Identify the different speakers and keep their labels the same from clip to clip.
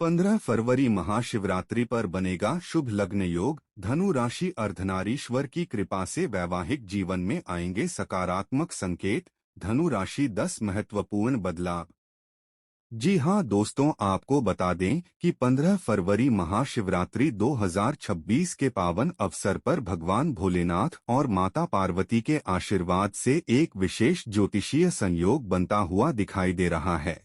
Speaker 1: 15 फरवरी महाशिवरात्रि पर बनेगा शुभ लग्न योग। धनु राशि अर्धनारीश्वर की कृपा से वैवाहिक जीवन में आएंगे सकारात्मक संकेत। धनु राशि 10 महत्वपूर्ण बदलाव। जी हां दोस्तों, आपको बता दें कि 15 फरवरी महाशिवरात्रि 2026 के पावन अवसर पर भगवान भोलेनाथ और माता पार्वती के आशीर्वाद से एक विशेष ज्योतिषीय संयोग बनता हुआ दिखाई दे रहा है।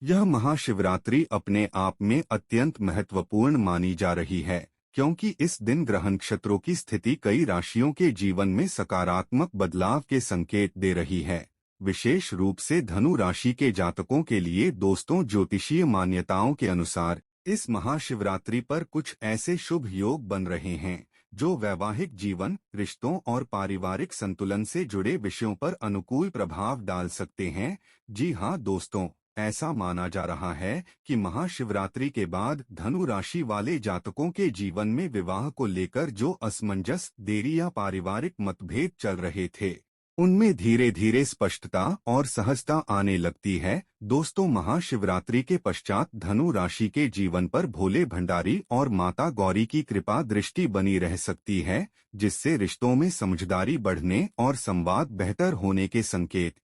Speaker 1: यह महाशिवरात्रि अपने आप में अत्यंत महत्वपूर्ण मानी जा रही है, क्योंकि इस दिन ग्रह नक्षत्रों की स्थिति कई राशियों के जीवन में सकारात्मक बदलाव के संकेत दे रही है। विशेष रूप से धनु राशि के जातकों के लिए दोस्तों, ज्योतिषीय मान्यताओं के अनुसार इस महाशिवरात्रि पर कुछ ऐसे शुभ योग बन रहे हैं जो वैवाहिक जीवन, रिश्तों और पारिवारिक संतुलन से जुड़े विषयों पर अनुकूल प्रभाव डाल सकते हैं। जी हां दोस्तों, ऐसा माना जा रहा है कि महाशिवरात्रि के बाद धनु राशि वाले जातकों के जीवन में विवाह को लेकर जो असमंजस, देरी या पारिवारिक मतभेद चल रहे थे, उनमें धीरे धीरे स्पष्टता और सहजता आने लगती है। दोस्तों, महाशिवरात्रि के पश्चात धनु राशि के जीवन पर भोले भंडारी और माता गौरी की कृपा दृष्टि बनी रह सकती है, जिससे रिश्तों में समझदारी बढ़ने और संवाद बेहतर होने के संकेत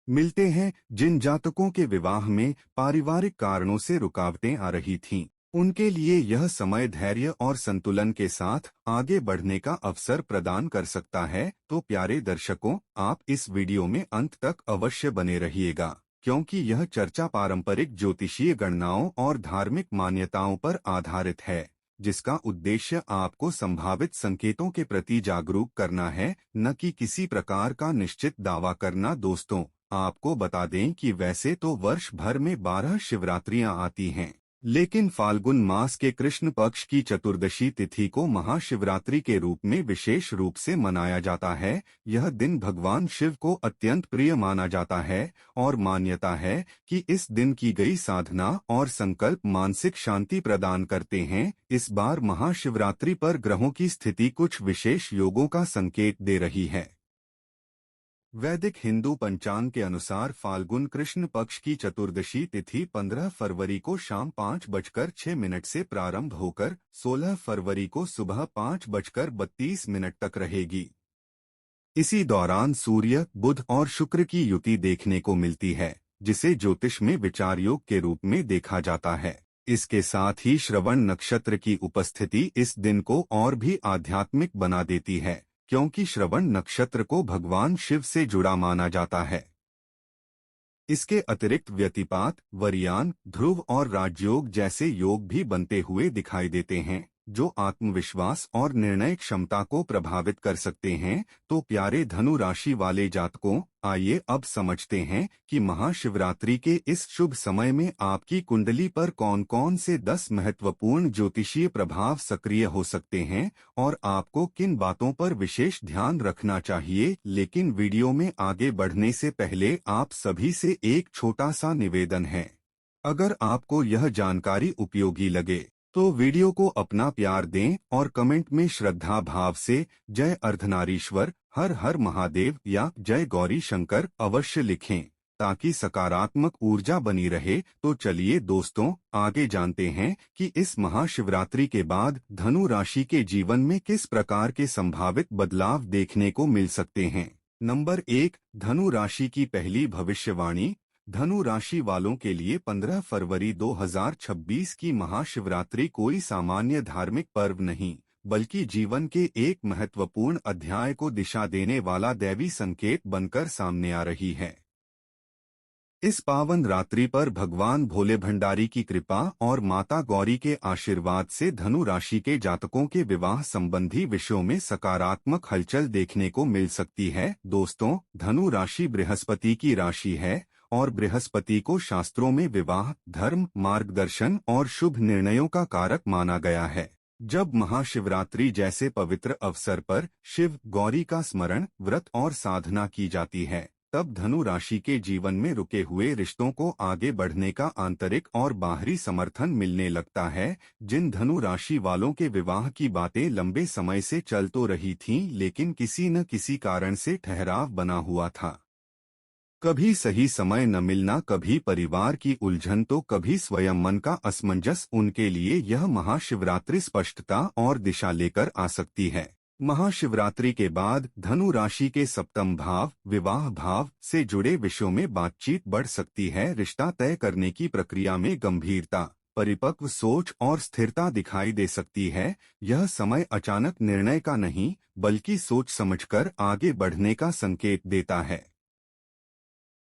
Speaker 1: मिलते हैं। जिन जातकों के विवाह में पारिवारिक कारणों से रुकावटें आ रही थीं, उनके लिए यह समय धैर्य और संतुलन के साथ आगे बढ़ने का अवसर प्रदान कर सकता है। तो प्यारे दर्शकों, आप इस वीडियो में अंत तक अवश्य बने रहिएगा, क्योंकि यह चर्चा पारंपरिक ज्योतिषीय गणनाओं और धार्मिक मान्यताओं पर आधारित है, जिसका उद्देश्य आपको संभावित संकेतों के प्रति जागरूक करना है, न कि किसी प्रकार का निश्चित दावा करना। दोस्तों, आपको बता दें कि वैसे तो वर्ष भर में 12 शिवरात्रियां आती हैं, लेकिन फाल्गुन मास के कृष्ण पक्ष की चतुर्दशी तिथि को महाशिवरात्रि के रूप में विशेष रूप से मनाया जाता है। यह दिन भगवान शिव को अत्यंत प्रिय माना जाता है और मान्यता है कि इस दिन की गई साधना और संकल्प मानसिक शांति प्रदान करते हैं। इस बार महाशिवरात्रि पर ग्रहों की स्थिति कुछ विशेष योगों का संकेत दे रही है। वैदिक हिंदू पंचांग के अनुसार फाल्गुन कृष्ण पक्ष की चतुर्दशी तिथि 15 फरवरी को शाम 5:06 से प्रारंभ होकर 16 फरवरी को सुबह 5:32 तक रहेगी। इसी दौरान सूर्य, बुध और शुक्र की युति देखने को मिलती है, जिसे ज्योतिष में विचार योग के रूप में देखा जाता है। इसके साथ ही श्रवण नक्षत्र की उपस्थिति इस दिन को और भी आध्यात्मिक बना देती है, क्योंकि श्रवण नक्षत्र को भगवान शिव से जुड़ा माना जाता है। इसके अतिरिक्त व्यतिपात, वरियान, ध्रुव और राजयोग जैसे योग भी बनते हुए दिखाई देते हैं, जो आत्मविश्वास और निर्णय क्षमता को प्रभावित कर सकते हैं। तो प्यारे धनु राशि वाले जातकों, आइए अब समझते हैं कि महाशिवरात्रि के इस शुभ समय में आपकी कुंडली पर कौन कौन से 10 महत्वपूर्ण ज्योतिषीय प्रभाव सक्रिय हो सकते हैं और आपको किन बातों पर विशेष ध्यान रखना चाहिए। लेकिन वीडियो में आगे बढ़ने से पहले आप सभी से एक छोटा सा निवेदन है। अगर आपको यह जानकारी उपयोगी लगे तो वीडियो को अपना प्यार दें और कमेंट में श्रद्धा भाव से जय अर्धनारीश्वर, हर हर महादेव या जय गौरी शंकर अवश्य लिखें, ताकि सकारात्मक ऊर्जा बनी रहे। तो चलिए दोस्तों, आगे जानते हैं कि इस महाशिवरात्रि के बाद धनु राशि के जीवन में किस प्रकार के संभावित बदलाव देखने को मिल सकते हैं। नंबर 1, धनु राशि की पहली भविष्यवाणी। धनु राशि वालों के लिए 15 फरवरी 2026 की महाशिवरात्रि कोई सामान्य धार्मिक पर्व नहीं, बल्कि जीवन के एक महत्वपूर्ण अध्याय को दिशा देने वाला दैवी संकेत बनकर सामने आ रही है। इस पावन रात्रि पर भगवान भोले भंडारी की कृपा और माता गौरी के आशीर्वाद से धनु राशि के जातकों के विवाह संबंधी विषयों में सकारात्मक हलचल देखने को मिल सकती है। दोस्तों, धनु राशि बृहस्पति की राशि है और बृहस्पति को शास्त्रों में विवाह, धर्म, मार्गदर्शन और शुभ निर्णयों का कारक माना गया है। जब महाशिवरात्रि जैसे पवित्र अवसर पर शिव, गौरी का स्मरण, व्रत और साधना की जाती है, तब धनु राशि के जीवन में रुके हुए रिश्तों को आगे बढ़ने का आंतरिक और बाहरी समर्थन मिलने लगता है। जिन धनु राशि वालों के विवाह की बातें लंबे समय से चल तो रही थीं, लेकिन किसी न किसी कारण से ठहराव बना हुआ था, कभी सही समय न मिलना, कभी परिवार की उलझन तो कभी स्वयं मन का असमंजस, उनके लिए यह महाशिवरात्रि स्पष्टता और दिशा लेकर आ सकती है। महाशिवरात्रि के बाद धनु राशि के सप्तम भाव विवाह भाव से जुड़े विषयों में बातचीत बढ़ सकती है। रिश्ता तय करने की प्रक्रिया में गंभीरता, परिपक्व सोच और स्थिरता दिखाई दे सकती है। यह समय अचानक निर्णय का नहीं, बल्कि सोच समझकर आगे बढ़ने का संकेत देता है।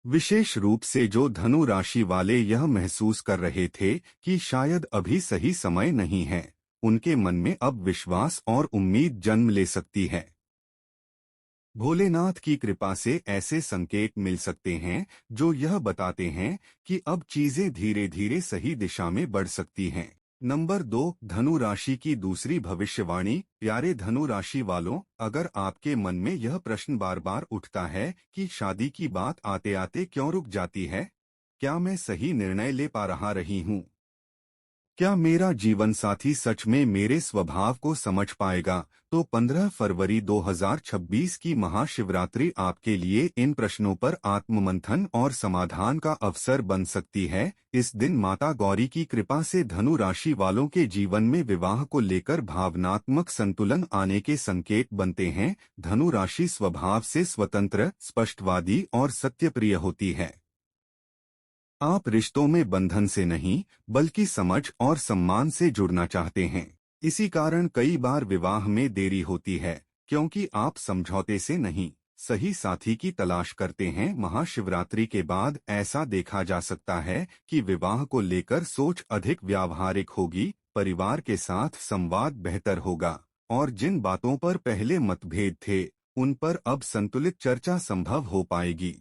Speaker 1: विशेष रूप से जो धनु राशि वाले यह महसूस कर रहे थे कि शायद अभी सही समय नहीं है, उनके मन में अब विश्वास और उम्मीद जन्म ले सकती है। भोलेनाथ की कृपा से ऐसे संकेत मिल सकते हैं जो यह बताते हैं कि अब चीजें धीरे धीरे सही दिशा में बढ़ सकती हैं। नंबर 2, धनु राशि की दूसरी भविष्यवाणी। प्यारे धनु राशि वालों, अगर आपके मन में यह प्रश्न बार बार उठता है कि शादी की बात आते आते क्यों रुक जाती है, क्या मैं सही निर्णय ले पा रही हूँ, क्या मेरा जीवन साथी सच में मेरे स्वभाव को समझ पाएगा, तो 15 फरवरी 2026 की महाशिवरात्रि आपके लिए इन प्रश्नों पर आत्ममंथन और समाधान का अवसर बन सकती है। इस दिन माता गौरी की कृपा से धनु राशि वालों के जीवन में विवाह को लेकर भावनात्मक संतुलन आने के संकेत बनते हैं। धनु राशि स्वभाव से स्वतंत्र, स्पष्टवादी और सत्यप्रिय होती है। आप रिश्तों में बंधन से नहीं, बल्कि समझ और सम्मान से जुड़ना चाहते हैं। इसी कारण कई बार विवाह में देरी होती है, क्योंकि आप समझौते से नहीं, सही साथी की तलाश करते हैं। महाशिवरात्रि के बाद ऐसा देखा जा सकता है कि विवाह को लेकर सोच अधिक व्यावहारिक होगी, परिवार के साथ संवाद बेहतर होगा और जिन बातों पर पहले मतभेद थे, उन पर अब संतुलित चर्चा संभव हो पाएगी।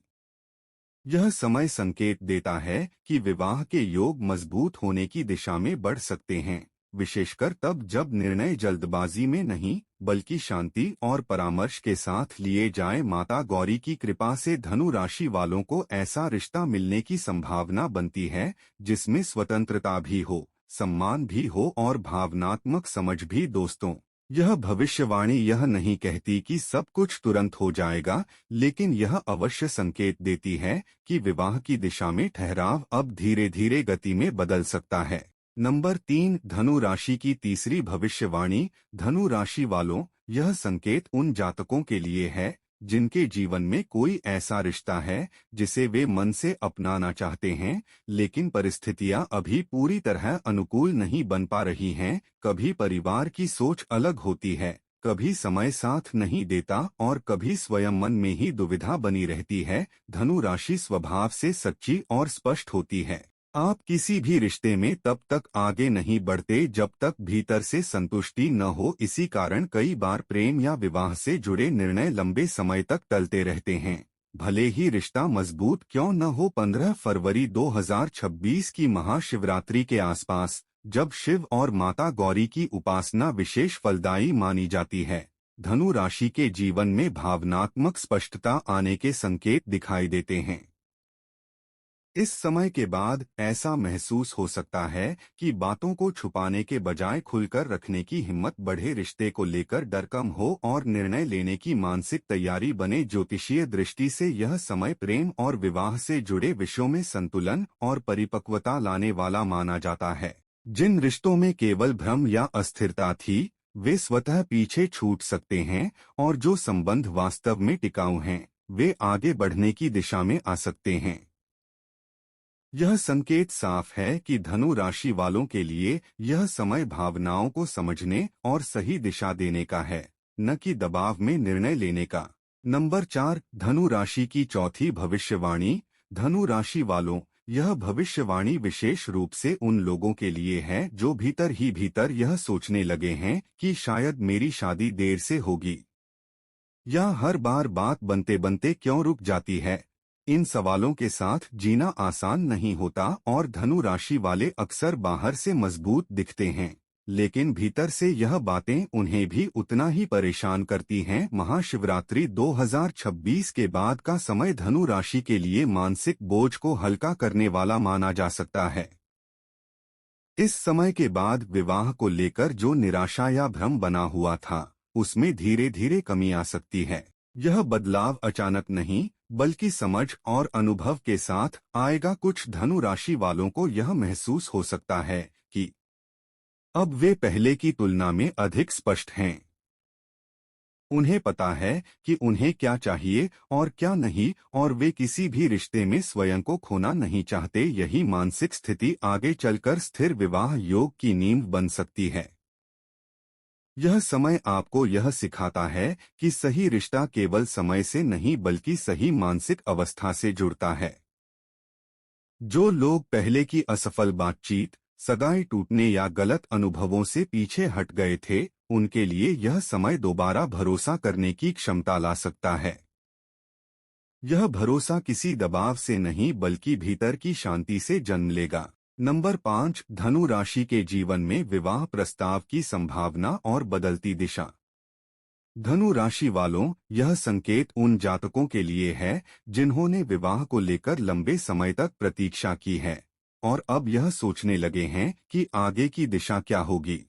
Speaker 1: यह समय संकेत देता है कि विवाह के योग मजबूत होने की दिशा में बढ़ सकते हैं, विशेषकर तब जब निर्णय जल्दबाजी में नहीं, बल्कि शांति और परामर्श के साथ लिए जाएं। माता गौरी की कृपा से धनु राशि वालों को ऐसा रिश्ता मिलने की संभावना बनती है जिसमें स्वतंत्रता भी हो, सम्मान भी हो और भावनात्मक समझ भी। दोस्तों, यह भविष्यवाणी यह नहीं कहती कि सब कुछ तुरंत हो जाएगा, लेकिन यह अवश्य संकेत देती है कि विवाह की दिशा में ठहराव अब धीरे धीरे गति में बदल सकता है। नंबर 3, धनु राशि की तीसरी भविष्यवाणी। धनु राशि वालों, यह संकेत उन जातकों के लिए है जिनके जीवन में कोई ऐसा रिश्ता है जिसे वे मन से अपनाना चाहते हैं, लेकिन परिस्थितियां अभी पूरी तरह अनुकूल नहीं बन पा रही हैं। कभी परिवार की सोच अलग होती है, कभी समय साथ नहीं देता और कभी स्वयं मन में ही दुविधा बनी रहती है। धनु राशि स्वभाव से सच्ची और स्पष्ट होती है। आप किसी भी रिश्ते में तब तक आगे नहीं बढ़ते जब तक भीतर से संतुष्टि न हो। इसी कारण कई बार प्रेम या विवाह से जुड़े निर्णय लंबे समय तक टलते रहते हैं, भले ही रिश्ता मजबूत क्यों न हो। 15 फरवरी 2026 की महाशिवरात्रि के आसपास, जब शिव और माता गौरी की उपासना विशेष फलदायी मानी जाती है, धनु राशि के जीवन में भावनात्मक स्पष्टता आने के संकेत दिखाई देते हैं। इस समय के बाद ऐसा महसूस हो सकता है कि बातों को छुपाने के बजाय खुलकर रखने की हिम्मत बढ़े, रिश्ते को लेकर डर कम हो और निर्णय लेने की मानसिक तैयारी बने। ज्योतिषीय दृष्टि से यह समय प्रेम और विवाह से जुड़े विषयों में संतुलन और परिपक्वता लाने वाला माना जाता है। जिन रिश्तों में केवल भ्रम या अस्थिरता थी, वे स्वतः पीछे छूट सकते हैं और जो संबंध वास्तव में टिकाऊ हैं, वे आगे बढ़ने की दिशा में आ सकते हैं। यह संकेत साफ है कि धनु राशि वालों के लिए यह समय भावनाओं को समझने और सही दिशा देने का है, न कि दबाव में निर्णय लेने का। नंबर 4, धनु राशि की चौथी भविष्यवाणी। धनु राशि वालों, यह भविष्यवाणी विशेष रूप से उन लोगों के लिए है जो भीतर ही भीतर यह सोचने लगे हैं कि शायद मेरी शादी देर से होगी, या हर बार बात बनते बनते क्यों रुक जाती है। इन सवालों के साथ जीना आसान नहीं होता और धनु राशि वाले अक्सर बाहर से मजबूत दिखते हैं, लेकिन भीतर से यह बातें उन्हें भी उतना ही परेशान करती हैं। महाशिवरात्रि 2026 के बाद का समय धनु राशि के लिए मानसिक बोझ को हल्का करने वाला माना जा सकता है। इस समय के बाद विवाह को लेकर जो निराशा या भ्रम बना हुआ था, उसमें धीरे धीरे कमी आ सकती है। यह बदलाव अचानक नहीं, बल्कि समझ और अनुभव के साथ आएगा। कुछ धनु राशि वालों को यह महसूस हो सकता है कि अब वे पहले की तुलना में अधिक स्पष्ट हैं। उन्हें पता है कि उन्हें क्या चाहिए और क्या नहीं, और वे किसी भी रिश्ते में स्वयं को खोना नहीं चाहते। यही मानसिक स्थिति आगे चलकर स्थिर विवाह योग की नींव बन सकती है। यह समय आपको यह सिखाता है कि सही रिश्ता केवल समय से नहीं, बल्कि सही मानसिक अवस्था से जुड़ता है। जो लोग पहले की असफल बातचीत, सगाई टूटने या गलत अनुभवों से पीछे हट गए थे, उनके लिए यह समय दोबारा भरोसा करने की क्षमता ला सकता है। यह भरोसा किसी दबाव से नहीं, बल्कि भीतर की शांति से जन्म लेगा। नंबर 5, धनु राशि के जीवन में विवाह प्रस्ताव की संभावना और बदलती दिशा। धनु राशि वालों, यह संकेत उन जातकों के लिए है जिन्होंने विवाह को लेकर लंबे समय तक प्रतीक्षा की है और अब यह सोचने लगे हैं कि आगे की दिशा क्या होगी।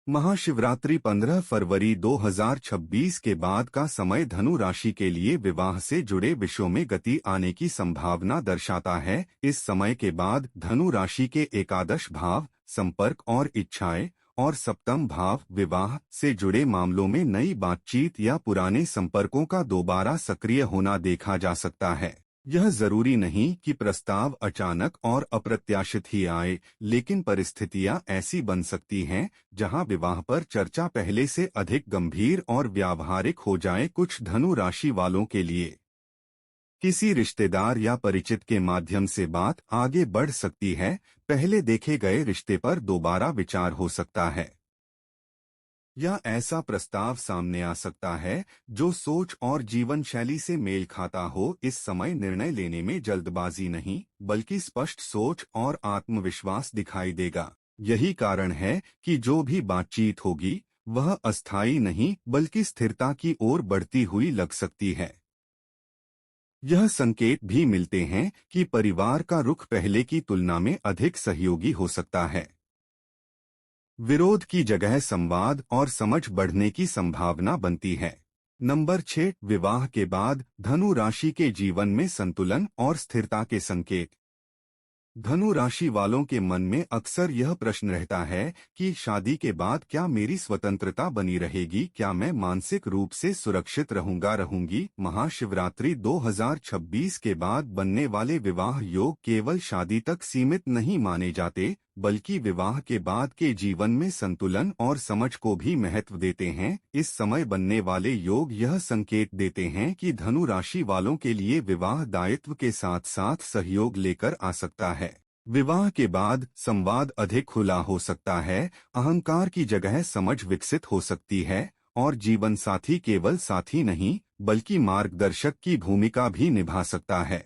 Speaker 1: महाशिवरात्रि 15 फरवरी 2026 के बाद का समय धनु राशि के लिए विवाह से जुड़े विषयों में गति आने की संभावना दर्शाता है। इस समय के बाद धनु राशि के एकादश भाव, संपर्क और इच्छाएं, और सप्तम भाव, विवाह से जुड़े मामलों में नई बातचीत या पुराने संपर्कों का दोबारा सक्रिय होना देखा जा सकता है। यह जरूरी नहीं कि प्रस्ताव अचानक और अप्रत्याशित ही आए, लेकिन परिस्थितियां ऐसी बन सकती हैं जहां विवाह पर चर्चा पहले से अधिक गंभीर और व्यावहारिक हो जाए। कुछ धनु राशि वालों के लिए किसी रिश्तेदार या परिचित के माध्यम से बात आगे बढ़ सकती है। पहले देखे गए रिश्ते पर दोबारा विचार हो सकता है, या ऐसा प्रस्ताव सामने आ सकता है जो सोच और जीवन शैली से मेल खाता हो। इस समय निर्णय लेने में जल्दबाजी नहीं, बल्कि स्पष्ट सोच और आत्मविश्वास दिखाई देगा। यही कारण है कि जो भी बातचीत होगी वह अस्थायी नहीं, बल्कि स्थिरता की ओर बढ़ती हुई लग सकती है। यह संकेत भी मिलते हैं कि परिवार का रुख पहले की तुलना में अधिक सहयोगी हो सकता है। विरोध की जगह संवाद और समझ बढ़ने की संभावना बनती है। नंबर 6, विवाह के बाद धनु राशि के जीवन में संतुलन और स्थिरता के संकेत। धनु राशि वालों के मन में अक्सर यह प्रश्न रहता है कि शादी के बाद क्या मेरी स्वतंत्रता बनी रहेगी, क्या मैं मानसिक रूप से सुरक्षित रहूंगी। महाशिवरात्रि 2026 के बाद बनने वाले विवाह योग केवल शादी तक सीमित नहीं माने जाते, बल्कि विवाह के बाद के जीवन में संतुलन और समझ को भी महत्व देते हैं। इस समय बनने वाले योग यह संकेत देते हैं कि धनु राशि वालों के लिए विवाह दायित्व के साथ साथ सहयोग लेकर आ सकता है। विवाह के बाद संवाद अधिक खुला हो सकता है, अहंकार की जगह समझ विकसित हो सकती है, और जीवन साथी केवल साथी नहीं, बल्कि मार्गदर्शक की भूमिका भी निभा सकता है।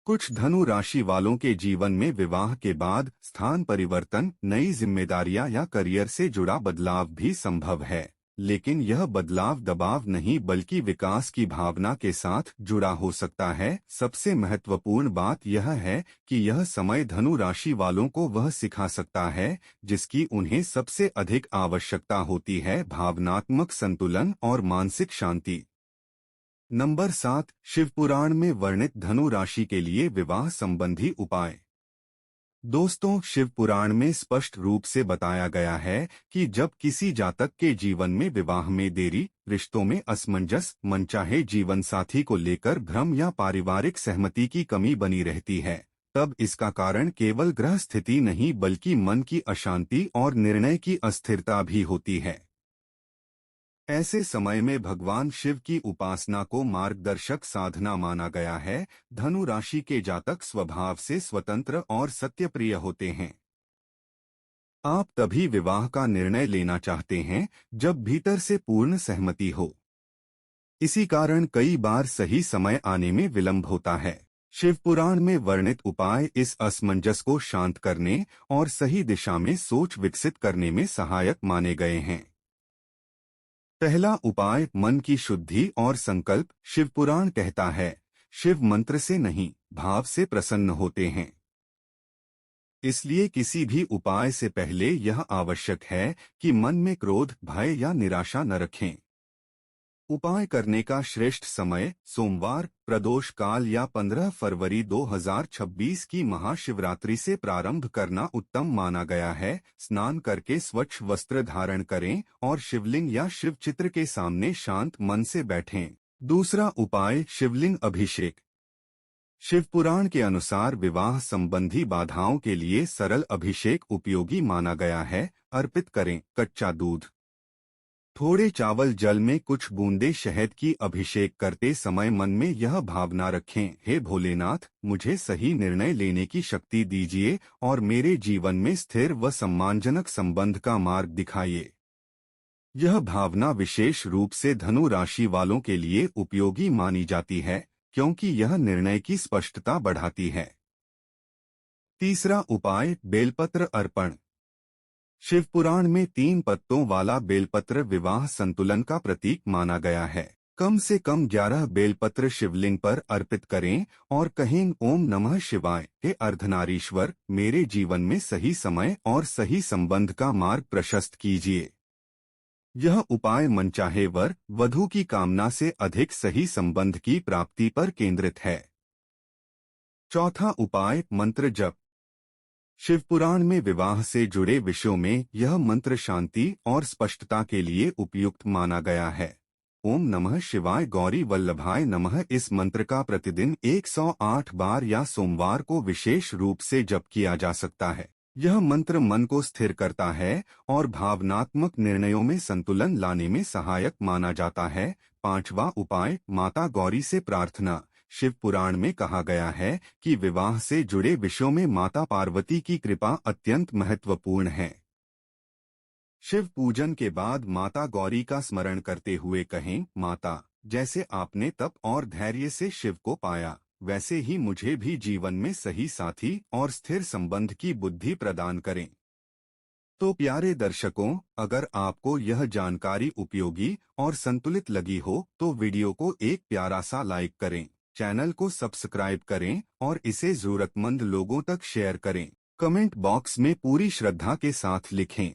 Speaker 1: कुछ धनु राशि वालों के जीवन में विवाह के बाद स्थान परिवर्तन, नई जिम्मेदारियां या करियर से जुड़ा बदलाव भी संभव है, लेकिन यह बदलाव दबाव नहीं, बल्कि विकास की भावना के साथ जुड़ा हो सकता है। सबसे महत्वपूर्ण बात यह है कि यह समय धनु राशि वालों को वह सिखा सकता है जिसकी उन्हें सबसे अधिक आवश्यकता होती है, भावनात्मक संतुलन और मानसिक शांति। नंबर 7, शिवपुराण में वर्णित धनु राशि के लिए विवाह संबंधी उपाय। दोस्तों, शिवपुराण में स्पष्ट रूप से बताया गया है कि जब किसी जातक के जीवन में विवाह में देरी, रिश्तों में असमंजस, मनचाहे जीवन साथी को लेकर भ्रम या पारिवारिक सहमति की कमी बनी रहती है, तब इसका कारण केवल ग्रह स्थिति नहीं, बल्कि मन की अशांति और निर्णय की अस्थिरता भी होती है। ऐसे समय में भगवान शिव की उपासना को मार्गदर्शक साधना माना गया है। धनु राशि के जातक स्वभाव से स्वतंत्र और सत्यप्रिय होते हैं। आप तभी विवाह का निर्णय लेना चाहते हैं जब भीतर से पूर्ण सहमति हो। इसी कारण कई बार सही समय आने में विलंब होता है। शिवपुराण में वर्णित उपाय इस असमंजस को शांत करने और सही दिशा में सोच विकसित करने में सहायक माने गए हैं। पहला उपाय, मन की शुद्धि और संकल्प। शिवपुराण कहता है, शिव मंत्र से नहीं, भाव से प्रसन्न होते हैं। इसलिए किसी भी उपाय से पहले यह आवश्यक है कि मन में क्रोध, भय या निराशा न रखें। उपाय करने का श्रेष्ठ समय सोमवार, प्रदोष काल या 15 फरवरी 2026 की महाशिवरात्रि से प्रारंभ करना उत्तम माना गया है। स्नान करके स्वच्छ वस्त्र धारण करें और शिवलिंग या शिव चित्र के सामने शांत मन से बैठें। दूसरा उपाय शिवलिंग अभिषेक। शिवपुराण के अनुसार विवाह संबंधी बाधाओं के लिए सरल अभिषेक उपयोगी माना गया है। अर्पित करें कच्चा दूध, थोड़े चावल, जल में कुछ बूंदे शहद की अभिषेक करते समय मन में यह भावना रखें, हे भोलेनाथ, मुझे सही निर्णय लेने की शक्ति दीजिए और मेरे जीवन में स्थिर व सम्मानजनक संबंध का मार्ग दिखाइए। यह भावना विशेष रूप से धनु राशि वालों के लिए उपयोगी मानी जाती है क्योंकि यह निर्णय की स्पष्टता बढ़ाती है। तीसरा उपाय बेलपत्र अर्पण। शिवपुराण में 3 पत्तों वाला बेलपत्र विवाह संतुलन का प्रतीक माना गया है। कम से कम 11 बेलपत्र शिवलिंग पर अर्पित करें और कहें, ओम नमः शिवाय, हे अर्धनारीश्वर, मेरे जीवन में सही समय और सही संबंध का मार्ग प्रशस्त कीजिए। यह उपाय मनचाहे वर वधू की कामना से अधिक सही संबंध की प्राप्ति पर केंद्रित है। चौथा उपाय मंत्र जप। शिवपुराण में विवाह से जुड़े विषयों में यह मंत्र शांति और स्पष्टता के लिए उपयुक्त माना गया है। ओम नमः शिवाय गौरी वल्लभाय नमः इस मंत्र का प्रतिदिन 108 बार या सोमवार को विशेष रूप से जप किया जा सकता है। यह मंत्र मन को स्थिर करता है और भावनात्मक निर्णयों में संतुलन लाने में सहायक माना जाता है। पांचवा उपाय माता गौरी से प्रार्थना। शिव पुराण में कहा गया है कि विवाह से जुड़े विषयों में माता पार्वती की कृपा अत्यंत महत्वपूर्ण है। शिव पूजन के बाद माता गौरी का स्मरण करते हुए कहें, माता, जैसे आपने तप और धैर्य से शिव को पाया, वैसे ही मुझे भी जीवन में सही साथी और स्थिर संबंध की बुद्धि प्रदान करें। तो प्यारे दर्शकों, अगर आपको यह जानकारी उपयोगी और संतुलित लगी हो तो वीडियो को एक प्यारा सा लाइक करें, चैनल को सब्सक्राइब करें और इसे जरूरतमंद लोगों तक शेयर करें। कमेंट बॉक्स में पूरी श्रद्धा के साथ लिखें,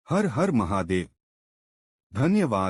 Speaker 1: हर हर महादेव। धन्यवाद।